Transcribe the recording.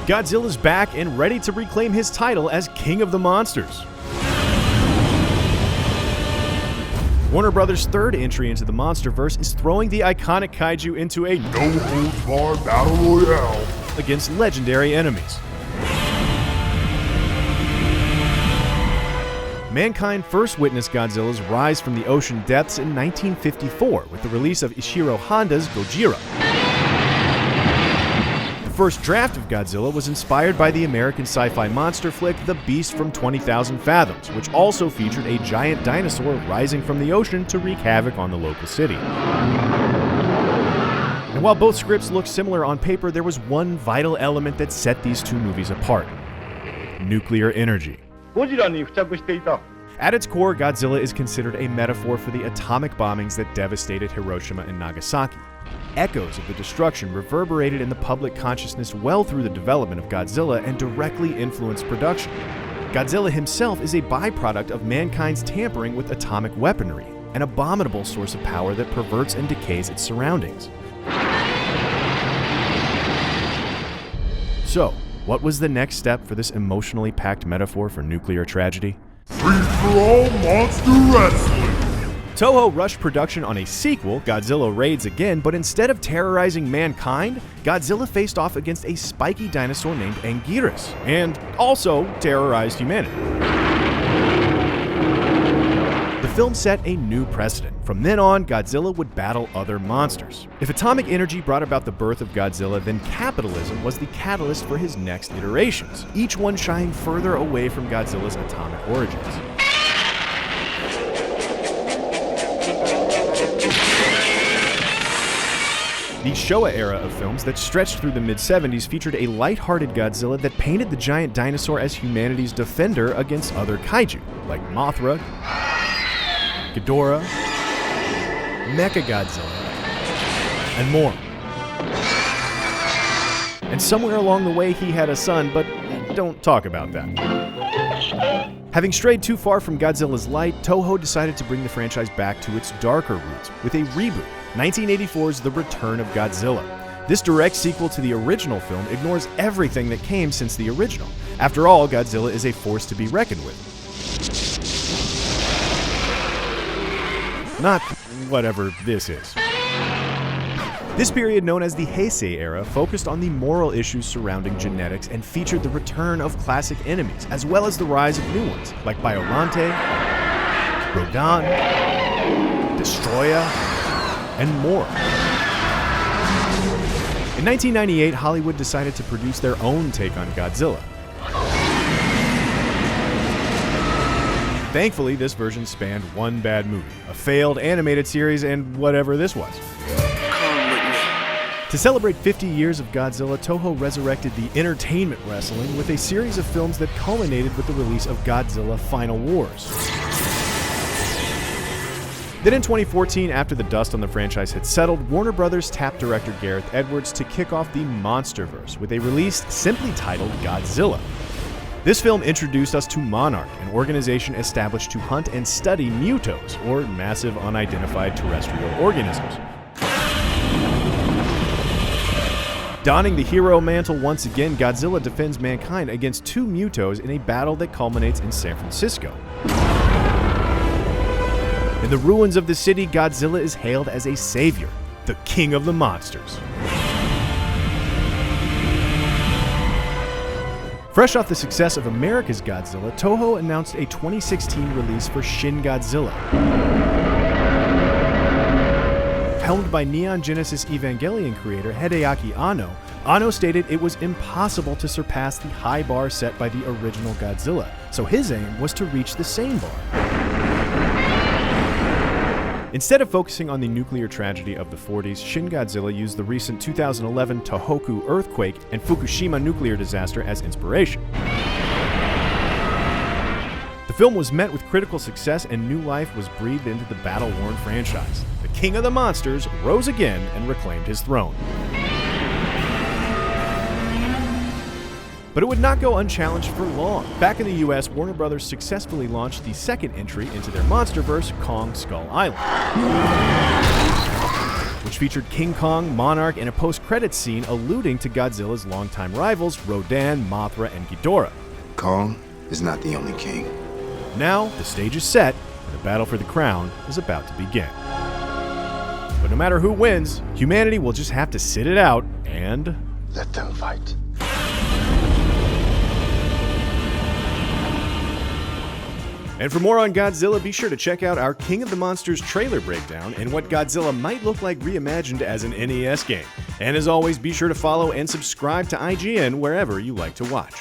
Godzilla's back and ready to reclaim his title as King of the Monsters. Warner Brothers' third entry into the MonsterVerse is throwing the iconic kaiju into a no-holds-barred battle royale against legendary enemies. Mankind first witnessed Godzilla's rise from the ocean depths in 1954 with the release of Ishiro Honda's Gojira. The first draft of Godzilla was inspired by the American sci-fi monster flick The Beast from 20,000 Fathoms, which also featured a giant dinosaur rising from the ocean to wreak havoc on the local city. And while both scripts look similar on paper, there was one vital element that set these two movies apart: nuclear energy. At its core, Godzilla is considered a metaphor for the atomic bombings that devastated Hiroshima and Nagasaki. Echoes of the destruction reverberated in the public consciousness well through the development of Godzilla and directly influenced production. Godzilla himself is a byproduct of mankind's tampering with atomic weaponry, an abominable source of power that perverts and decays its surroundings. So, what was the next step for this emotionally packed metaphor for nuclear tragedy? Free-for-all monster wrestling! Toho rushed production on a sequel, Godzilla Raids Again, but instead of terrorizing mankind, Godzilla faced off against a spiky dinosaur named Anguirus, and also terrorized humanity. The film set a new precedent. From then on, Godzilla would battle other monsters. If atomic energy brought about the birth of Godzilla, then capitalism was the catalyst for his next iterations, each one shying further away from Godzilla's atomic origins. The Showa era of films that stretched through the mid-70s featured a light-hearted Godzilla that painted the giant dinosaur as humanity's defender against other kaiju, like Mothra, Ghidorah, Mechagodzilla, and more. And somewhere along the way he had a son, but don't talk about that. Having strayed too far from Godzilla's light, Toho decided to bring the franchise back to its darker roots with a reboot, 1984's The Return of Godzilla. This direct sequel to the original film ignores everything that came since the original. After all, Godzilla is a force to be reckoned with. Not whatever this is. This period, known as the Heisei era, focused on the moral issues surrounding genetics and featured the return of classic enemies, as well as the rise of new ones, like Biollante, Rodan, Destroya, and more. In 1998, Hollywood decided to produce their own take on Godzilla. Thankfully, this version spanned one bad movie, a failed animated series, and whatever this was. To celebrate 50 years of Godzilla, Toho resurrected the entertainment wrestling with a series of films that culminated with the release of Godzilla Final Wars. Then in 2014, after the dust on the franchise had settled, Warner Brothers tapped director Gareth Edwards to kick off the MonsterVerse with a release simply titled Godzilla. This film introduced us to Monarch, an organization established to hunt and study mutos, or massive unidentified terrestrial organisms. Donning the hero mantle once again, Godzilla defends mankind against two mutos in a battle that culminates in San Francisco. In the ruins of the city, Godzilla is hailed as a savior, the king of the monsters. Fresh off the success of America's Godzilla, Toho announced a 2016 release for Shin Godzilla. Helmed by Neon Genesis Evangelion creator Hideaki Anno, Anno stated it was impossible to surpass the high bar set by the original Godzilla, so his aim was to reach the same bar. Instead of focusing on the nuclear tragedy of the 40s, Shin Godzilla used the recent 2011 Tohoku earthquake and Fukushima nuclear disaster as inspiration. The film was met with critical success and new life was breathed into the battle-worn franchise. The King of the Monsters rose again and reclaimed his throne. But it would not go unchallenged for long. Back in the US, Warner Brothers successfully launched the second entry into their MonsterVerse, Kong Skull Island, which which featured King Kong, Monarch, and a post-credits scene alluding to Godzilla's longtime rivals Rodan, Mothra, and Ghidorah. Kong is not the only king. Now, the stage is set, and the battle for the crown is about to begin. But no matter who wins, humanity will just have to sit it out and Let them fight. And for more on Godzilla, be sure to check out our King of the Monsters trailer breakdown and what Godzilla might look like reimagined as an NES game. And as always, be sure to follow and subscribe to IGN wherever you like to watch.